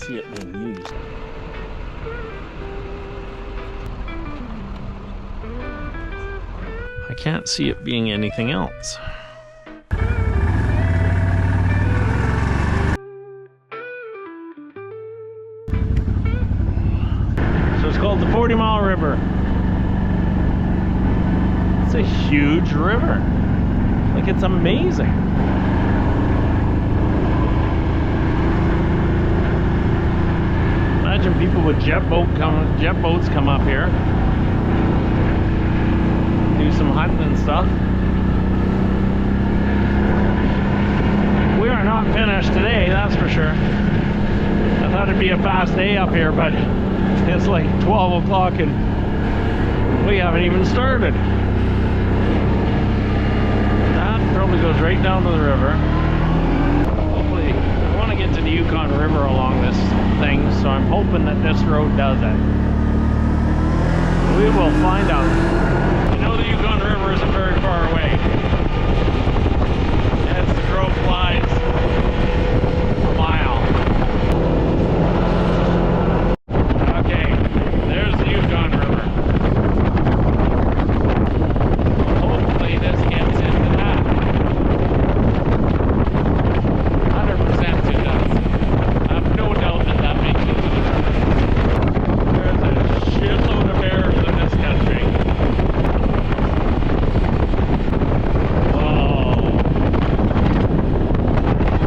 see it being used. I can't see it being anything else. So it's called the 40 Mile River. It's a huge river. Like, it's amazing. Imagine people with jet boats come up here, do some hunting and stuff. We are not finished today, that's for sure. I thought it'd be a fast day up here, but it's like 12 o'clock and we haven't even started. That probably goes right down to the river. Hopefully, I want to get to the Yukon River along this thing, so I'm hoping that this road does it. We will find out. I know the Yukon River isn't very far away. As the crow flies, a mile. Okay, there's the Yukon River. Hopefully this gets into that. 100% it does. I have no doubt that that makes it to the river. There's a shitload of bears in this country. Whoa.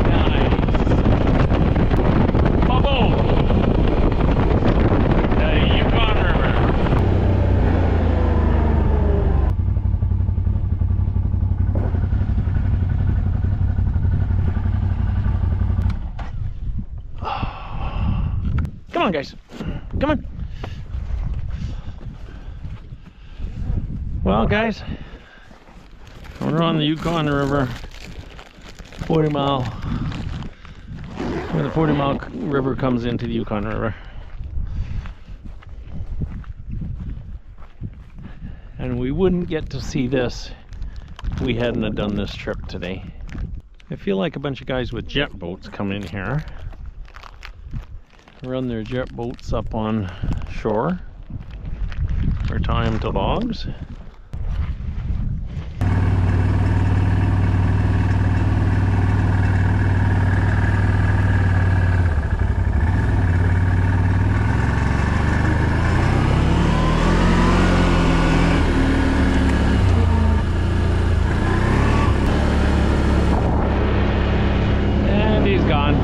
Nice. Bubble! The Yukon River. Come on, guys. Come on. Well, guys, we're on the Yukon River, 40 mile, where the 40 Mile River comes into the Yukon River. And we wouldn't get to see this if we hadn't have done this trip today. I feel like a bunch of guys with jet boats come in here, run their jet boats up on shore, or tie them to logs. And he's gone.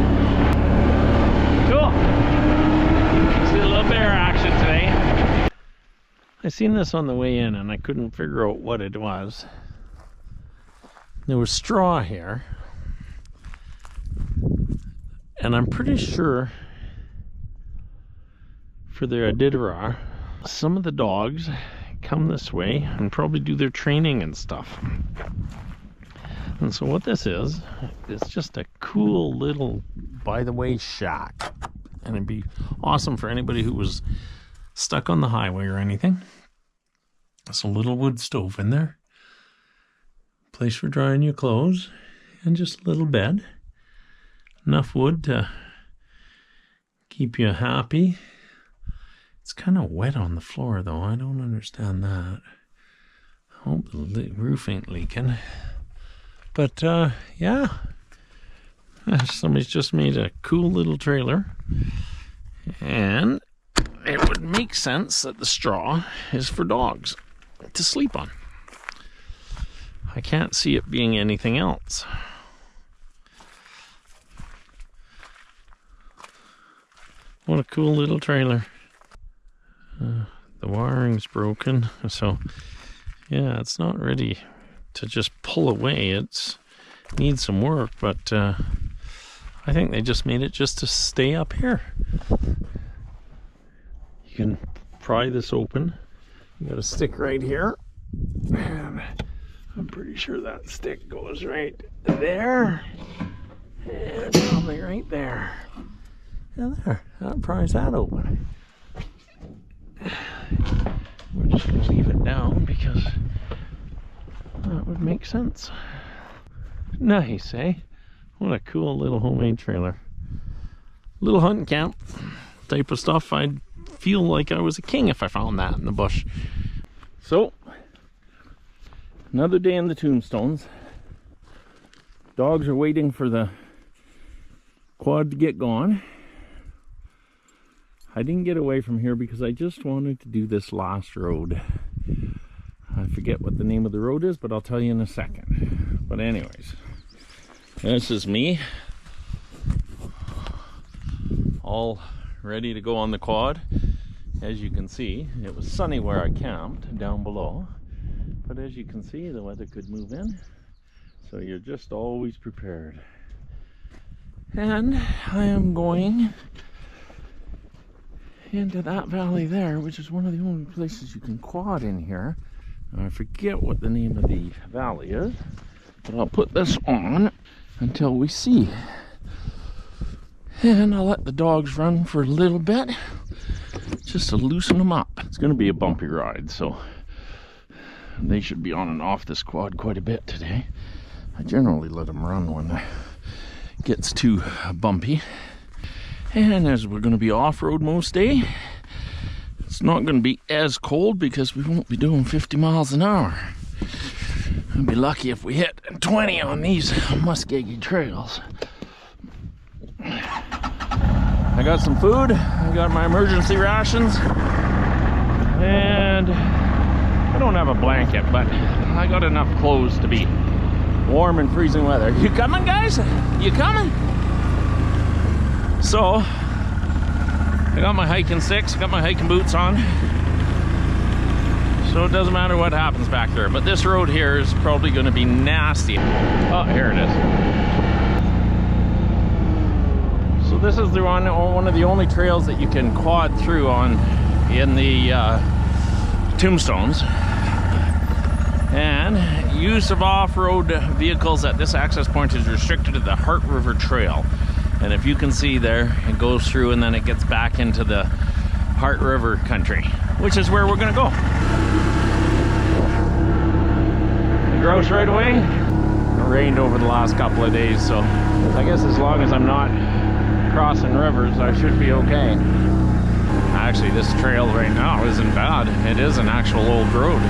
Cool. See a little bear action today. I seen this on the way in and I couldn't figure out what it was. There was straw here, and I'm pretty sure for their Iditarod, some of the dogs come this way and probably do their training and stuff. And so what this is just a cool little by the way shack, and it'd be awesome for anybody who was stuck on the highway or anything. There's a little wood stove in there, place for drying your clothes, and just a little bed. Enough wood to keep you happy. It's kind of wet on the floor though, I don't understand that. I hope the roof ain't leaking. But yeah, somebody's just made a cool little trailer, and it would make sense that the straw is for dogs to sleep on. I can't see it being anything else. What a cool little trailer. The wiring's broken, so yeah, it's not ready to just pull away. It needs some work, but I think they just made it just to stay up here. You can pry this open. You got a stick right here, and I'm pretty sure that stick goes right there, and probably right there. And there, that pries that open. We're just going to leave it down because that would make sense. Nice, eh? What a cool little homemade trailer. little hunting camp type of stuff. I'd feel like I was a king if I found that in the bush. So, another day in the Tombstones. Dogs are waiting for the quad to get going. I didn't get away from here because I just wanted to do this last road. I forget what the name of the road is, but I'll tell you in a second. But anyways, this is me, all ready to go on the quad. As you can see, it was sunny where I camped down below, but as you can see, the weather could move in, so you're just always prepared. And I am going into that valley there, which is one of the only places you can quad in here. I forget what the name of the valley is, but I'll put this on until we see. And I'll let the dogs run for a little bit, just to loosen them up. It's going to be a bumpy ride, so they should be on and off this quad quite a bit today. I generally let them run when it gets too bumpy. And as we're going to be off-road most day, it's not going to be as cold because we won't be doing 50 miles an hour. We'll be lucky if we hit 20 on these muskegee trails. I got some food, I got my emergency rations, and I don't have a blanket, but I got enough clothes to be warm in freezing weather. You coming, guys? You coming? So, I got my hiking sticks, I got my hiking boots on, so it doesn't matter what happens back there. But this road here is probably going to be nasty. Oh, here it is. So this is the one of the only trails that you can quad through on in the Tombstones. And use of off-road vehicles at this access point is restricted to the Heart River Trail. And if you can see there, it goes through and then it gets back into the Heart River country, which is where we're gonna go. Grouse right away. It rained over the last couple of days, so I guess as long as I'm not crossing rivers, I should be okay. Actually, this trail right now isn't bad. It is an actual old road.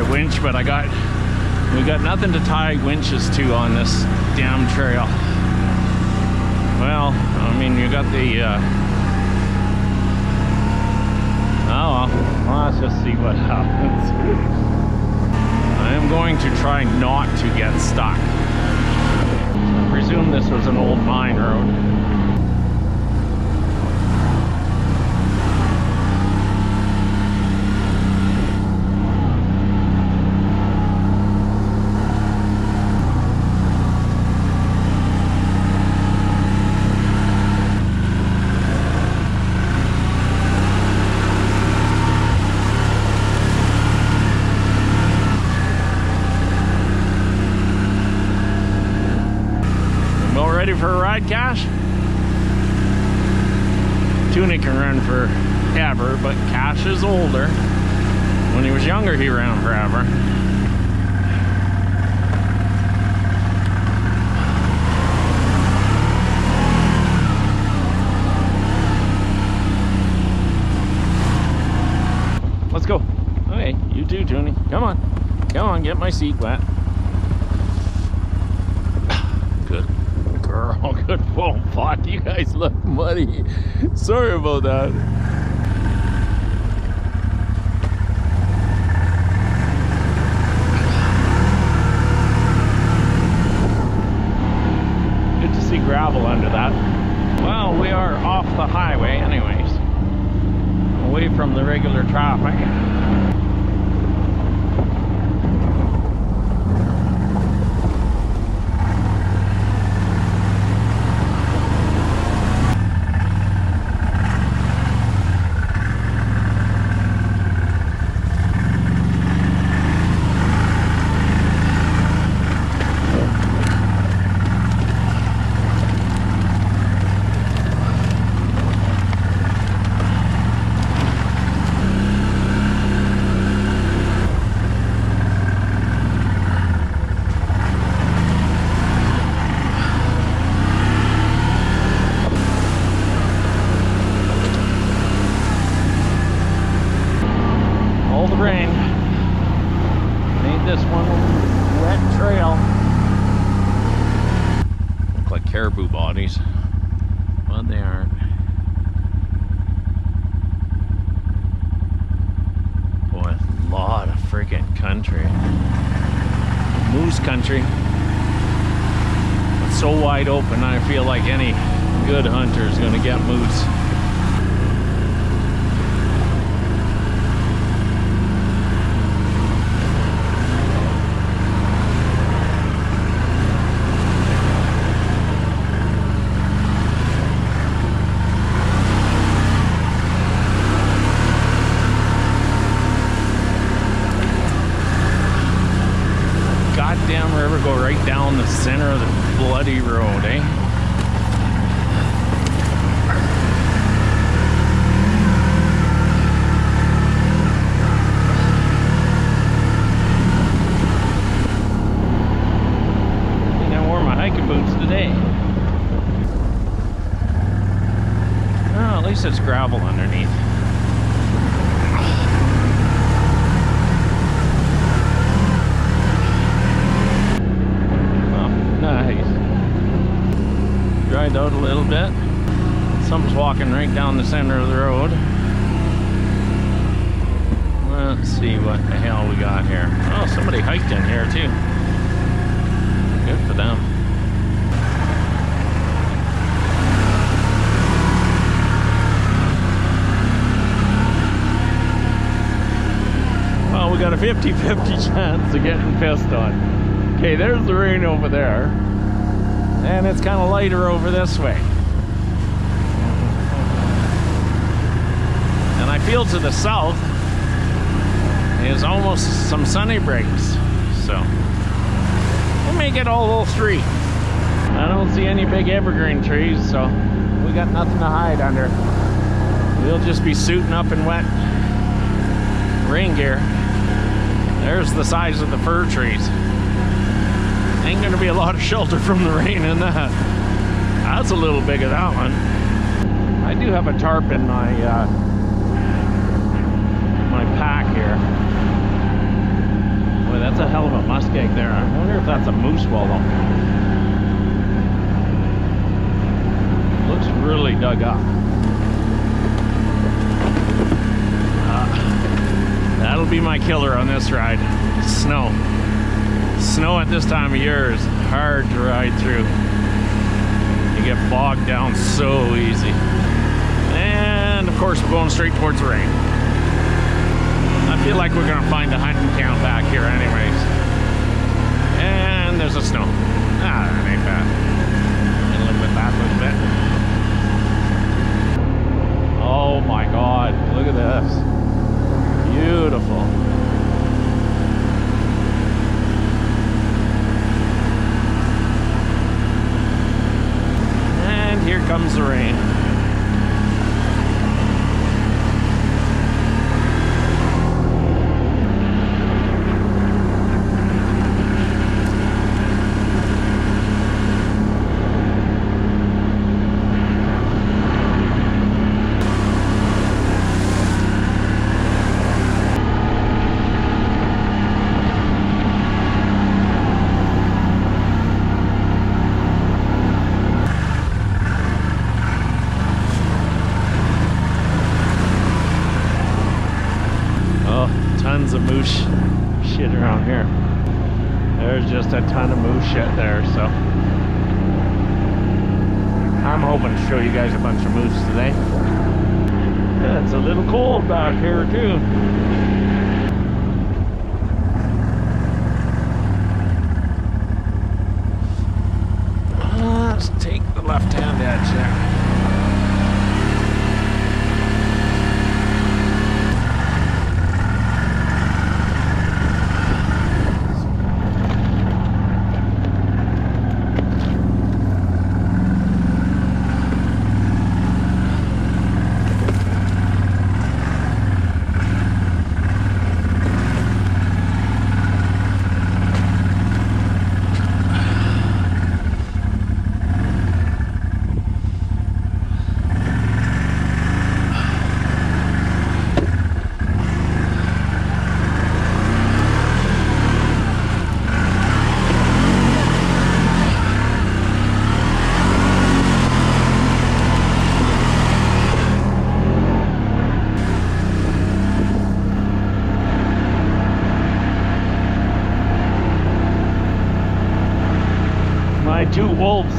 Winch, but we got nothing to tie winches to on this damn trail. Well, I mean, you got the oh well, let's just see what happens. I am going to try not to get stuck. I presume this was an old mine road. Ready for a ride, Cash? Tuna can run forever, but Cash is older. When he was younger, he ran forever. Let's go. Okay, you too, Toonie. Come on. Come on, get my seat wet. Good girl, good foam pot. You guys look muddy. Sorry about that. Good to see gravel under that. Well, we are from the regular traffic. Rain made this one wet trail. Look like caribou bodies, but they aren't. Boy, a lot of freaking country. Moose country. It's so wide open, I feel like any good hunter is going to get moose. Goddamn river go right down the center of the bloody road, eh? I think I wore my hiking boots today. Oh, at least it's gravel underneath. Nice. Dried out a little bit. Something's walking right down the center of the road. Let's see what the hell we got here. Oh, somebody hiked in here too. Good for them. Well, we got a 50-50 chance of getting pissed on. Okay, there's the rain over there, and it's kind of lighter over this way. And I feel to the south is almost some sunny breaks, so we'll make it all three. I don't see any big evergreen trees, so we got nothing to hide under. We'll just be suiting up in wet rain gear. There's the size of the fir trees. Ain't gonna be a lot of shelter from the rain in that. That's a little big of that one. I do have a tarp in my my pack here. Boy, that's a hell of a muskeg there. I wonder if that's a moose wallow. Looks really dug up. That'll be my killer on this ride. Snow. Snow at this time of year is hard to ride through. You get bogged down so easy. And of course we're going straight towards the rain. I feel like we're gonna find a hunting camp back here anyways. And there's a snow. Ah, that ain't bad. And live with that a little bit. Oh my God, look at this. Beautiful. And here comes the rain. Tons of moose shit around here. There's just a ton of moose shit there, so I'm hoping to show you guys a bunch of moose today. Yeah, it's a little cold back here too. Let's take the left-hand edge there. Two wolves.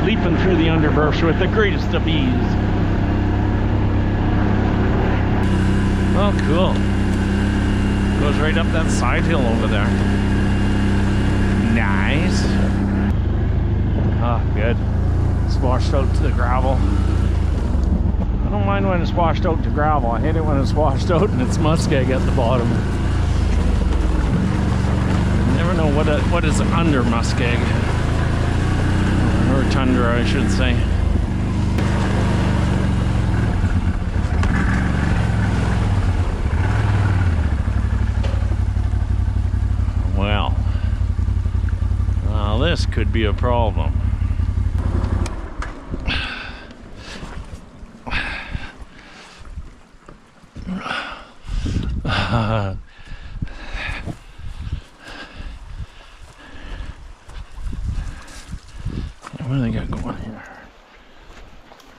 Leaping through the underbrush with the greatest of ease. Oh, cool. Goes right up that side hill over there. Nice. Oh, good. It's washed out to the gravel. I don't mind when it's washed out to gravel. I hate it when it's washed out and it's muskeg at the bottom. You never know what is under muskeg. Or tundra, I should say. Well, this could be a problem. What do they got going here?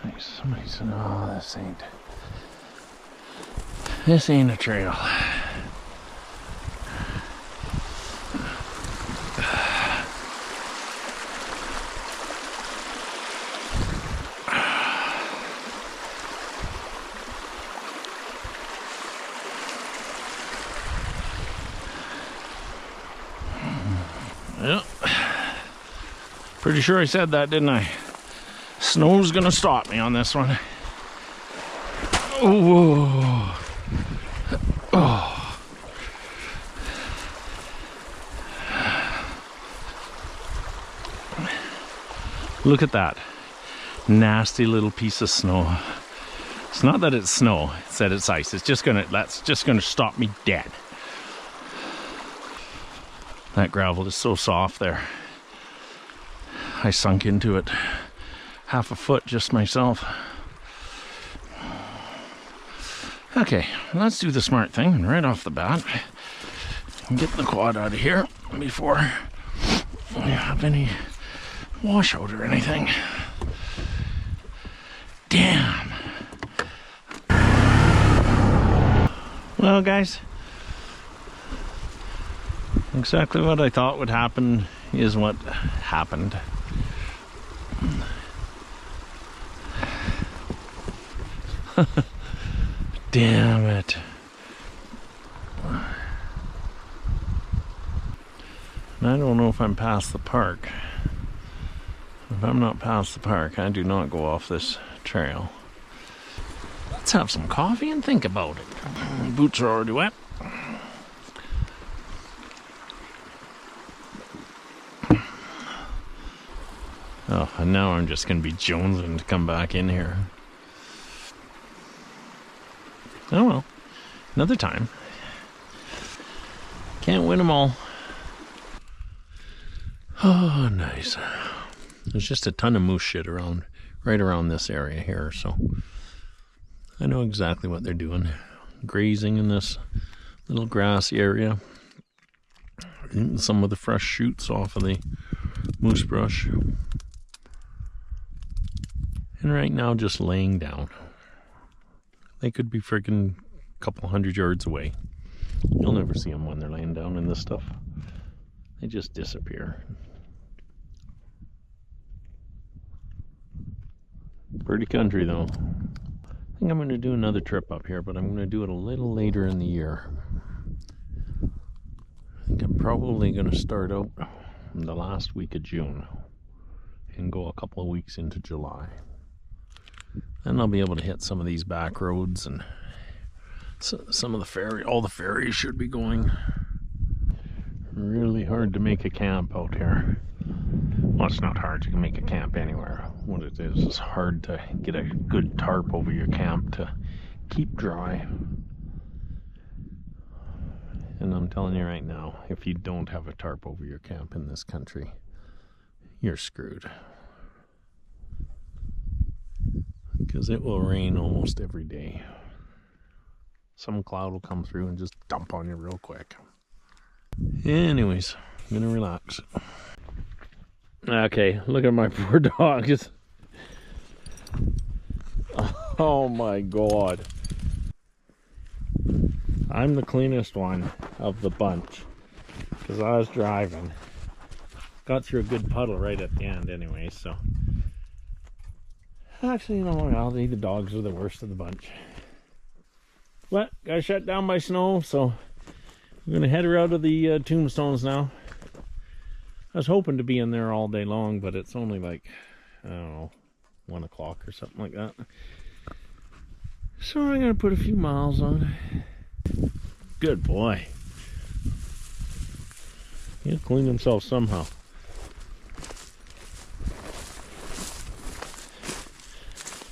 Nice. Somebody said, "Oh, this ain't a trail." Yep. Pretty sure I said that, didn't I? Snow's gonna stop me on this one. Oh. Oh. Look at that. Nasty little piece of snow. It's not that it's snow, it's that it's ice. That's just gonna stop me dead. That gravel is so soft there. I sunk into it half a foot just myself. Okay, let's do the smart thing right off the bat. Get the quad out of here before we have any washout or anything. Damn. Well, guys, exactly what I thought would happen is what happened. Damn it. And I don't know if I'm past the park. If I'm not past the park, I do not go off this trail. Let's have some coffee and think about it. Boots are already wet. Oh, and now I'm just going to be jonesing to come back in here. Oh well, another time. Can't win them all. Oh, nice. There's just a ton of moose shit around, right around this area here, so I know exactly what they're doing. Grazing in this little grassy area. Eating some of the fresh shoots off of the moose brush. And right now just laying down. They could be freaking a couple 100 yards away. You'll never see them when they're laying down in this stuff. They just disappear. Pretty country though. I think I'm going to do another trip up here, but I'm going to do it a little later in the year. I think I'm probably going to start out in the last week of June and go a couple of weeks into July. Then I'll be able to hit some of these back roads, and some of the all the ferries should be going. Really hard to make a camp out here. Well, it's not hard. You can make a camp anywhere. What it is hard to get a good tarp over your camp to keep dry. And I'm telling you right now, if you don't have a tarp over your camp in this country, you're screwed. Because it will rain almost every day. Some cloud will come through and just dump on you real quick. Anyways, I'm gonna relax. Okay, look at my poor dogs. Oh my god. I'm the cleanest one of the bunch because I was driving. Got through a good puddle right at the end anyway, so. Actually, you know what? I'll say the dogs are the worst of the bunch. But got shut down by snow, so we're gonna head her out of the Tombstones now. I was hoping to be in there all day long, but it's only like, I don't know, 1 o'clock or something like that. So I'm gonna put a few miles on. Good boy. He'll clean himself somehow.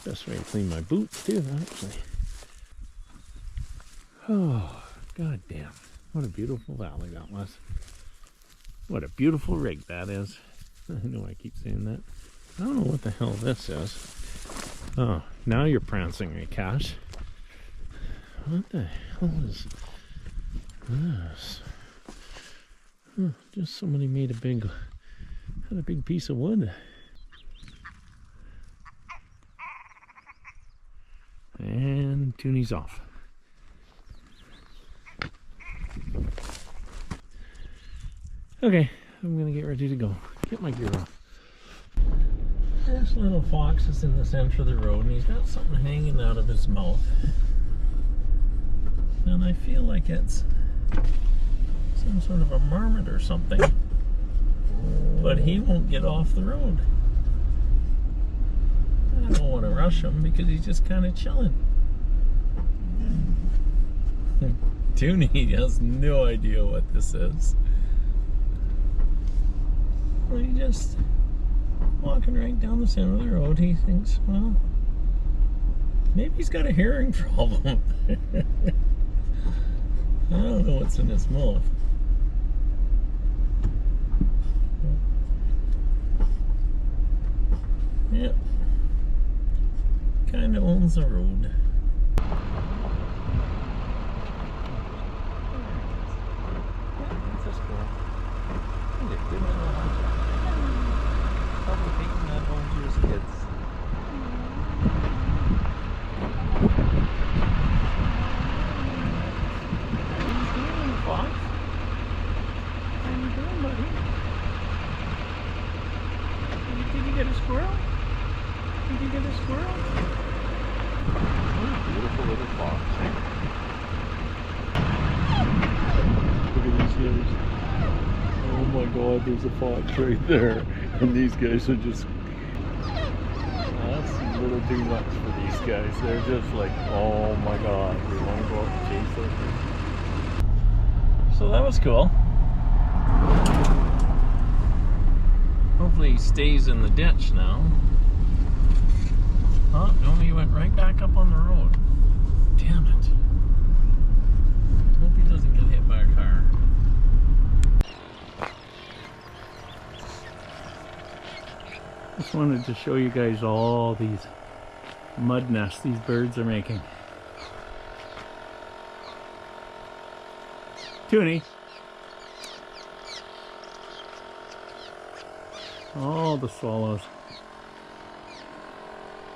Best way to clean my boots too, actually. Oh, god damn. What a beautiful valley that was. What a beautiful rig that is. I know I keep saying that. I don't know what the hell this is. Oh, now you're prancing me, Cash. What the hell is this? Oh, just somebody made had a big piece of wood. And Toonie's off. Okay, I'm gonna get ready to go. Get my gear off. This little fox is in the center of the road and he's got something hanging out of his mouth. And I feel like it's some sort of a marmot or something. But he won't get off the road. I don't want to rush him because he's just kind of chilling. Toonie has no idea what this is. Well, he's just walking right down the center of the road. He thinks, well, maybe he's got a hearing problem. I don't know what's in his mouth. Yep. Kind of owns the road. Probably taking that home to his kids. Fox? How you doing, buddy? Did you get a squirrel? Did you get a squirrel? What a beautiful little fox. Look at these guys. Oh my god, there's a fox right there. And these guys are just... That's a little too much for these guys. They're just like, oh my god, we want to go up and chase it. So that was cool. Hopefully he stays in the ditch now. Oh, no, he went right back up on the road. Damn it. Hope he doesn't get hit by a car. Just wanted to show you guys all these mud nests these birds are making. Toonie. All the swallows.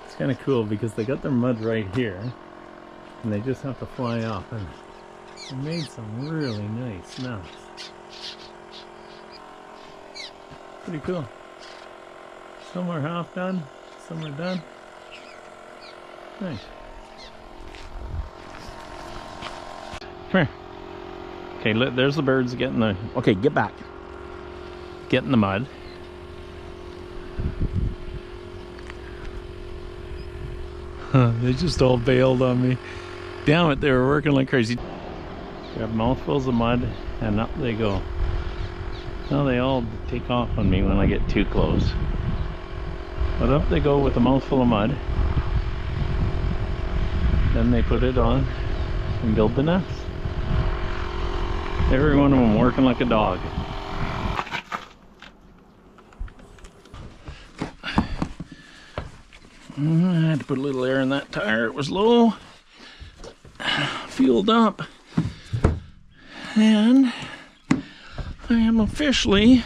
It's kind of cool because they got their mud right here and they just have to fly up, and they made some really nice nests. Pretty cool. Some are half done, some are done. Nice. Come here. Okay, there's the birds getting the... Okay, get back. Get in the mud. They just all bailed on me. Damn it, they were working like crazy. Grab mouthfuls of mud and up they go. Now they all take off on me when I get too close. But up they go with a mouthful of mud. Then they put it on and build the nest. Every one of them working like a dog. I had to put a little air in that tire, it was low. Fueled up. And I am officially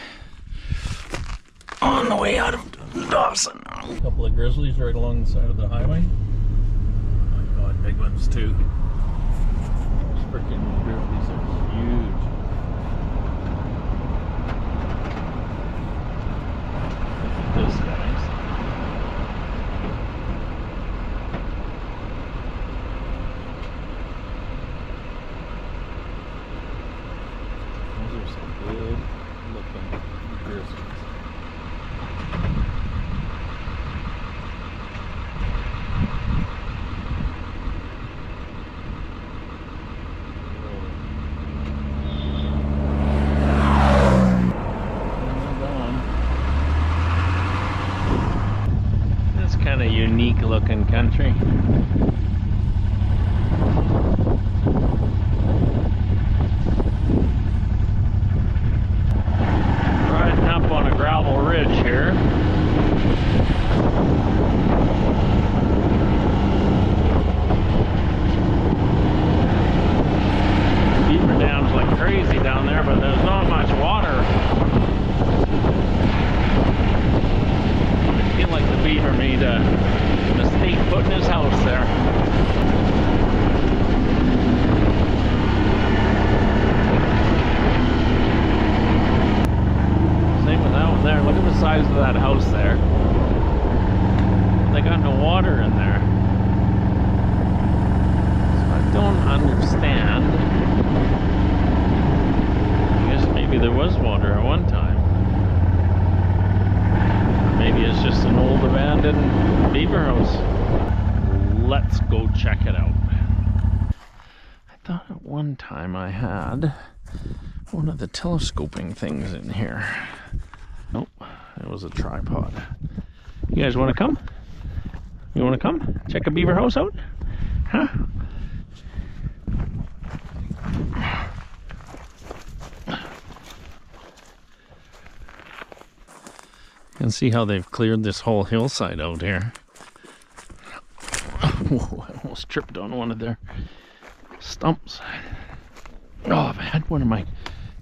on the way out of Dawson. A couple of grizzlies right along the side of the highway. Oh my god, big ones too. Those freaking grizzlies are huge. Look at this, guys. Those are some good looking grizzlies. Kind of unique looking country. Riding up on a gravel ridge here. Beaver Dam's like crazy down there, but there's not much water. I feel like the beaver made a mistake putting his house there. Same with that one there. Look at the size of that house there. They got no water in there. So I don't understand. I guess maybe there was water at one time. Maybe it's just an old abandoned beaver house. Let's go check it out. I thought at one time I had one of the telescoping things in here. Nope, it was a tripod. You guys want to come? You want to come? Check a beaver house out? Huh? You can see how they've cleared this whole hillside out here. Whoa, I almost tripped on one of their stumps. Oh, if I had one of my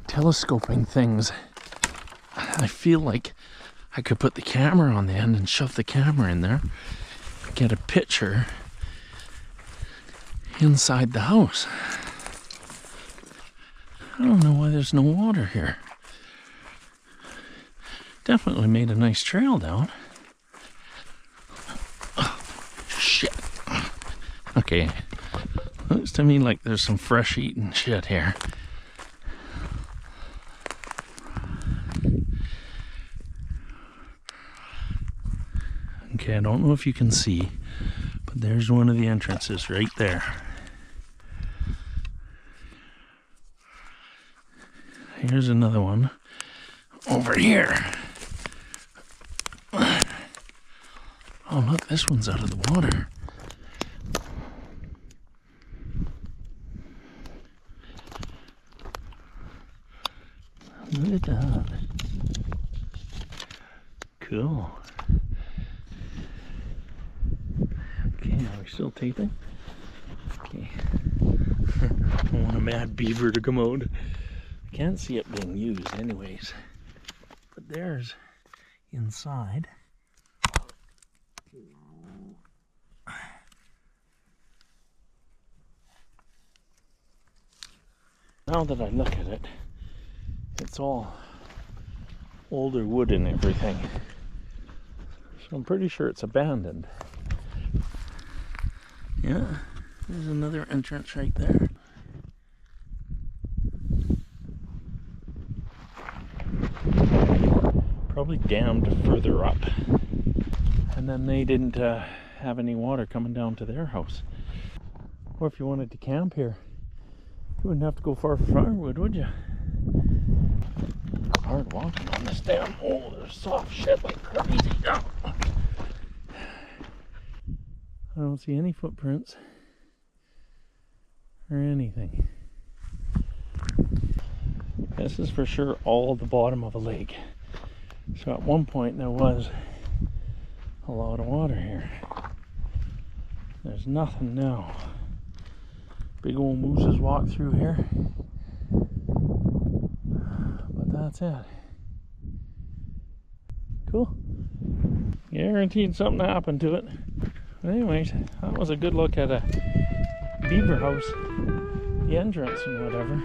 telescoping things, I feel like I could put the camera on the end and shove the camera in there, get a picture inside the house. I don't know why there's no water here. Definitely made a nice trail down. Oh, shit. Okay. Looks to me like there's some fresh eating shit here. Okay, I don't know if you can see, but there's one of the entrances right there. Here's another one over here. Oh look, this one's out of the water. Look at that. Cool. Okay, are we still taping? Okay. I want a mad beaver to come out. I can't see it being used anyways. But there's inside. Now that I look at it, it's all older wood and everything. So I'm pretty sure it's abandoned. Yeah, there's another entrance right there. Probably dammed further up. And then they didn't have any water coming down to their house. Or if you wanted to camp here, you wouldn't have to go far for firewood, would you? Hard walking on this damn. Oh, there's soft shit like crazy. Oh. I don't see any footprints or anything. This is for sure all the bottom of a lake. So at one point there was a lot of water here. There's nothing now. Big old mooses walk through here. But that's it. Cool. Guaranteed something happened to it. But anyways, that was a good look at a beaver house. The entrance and whatever.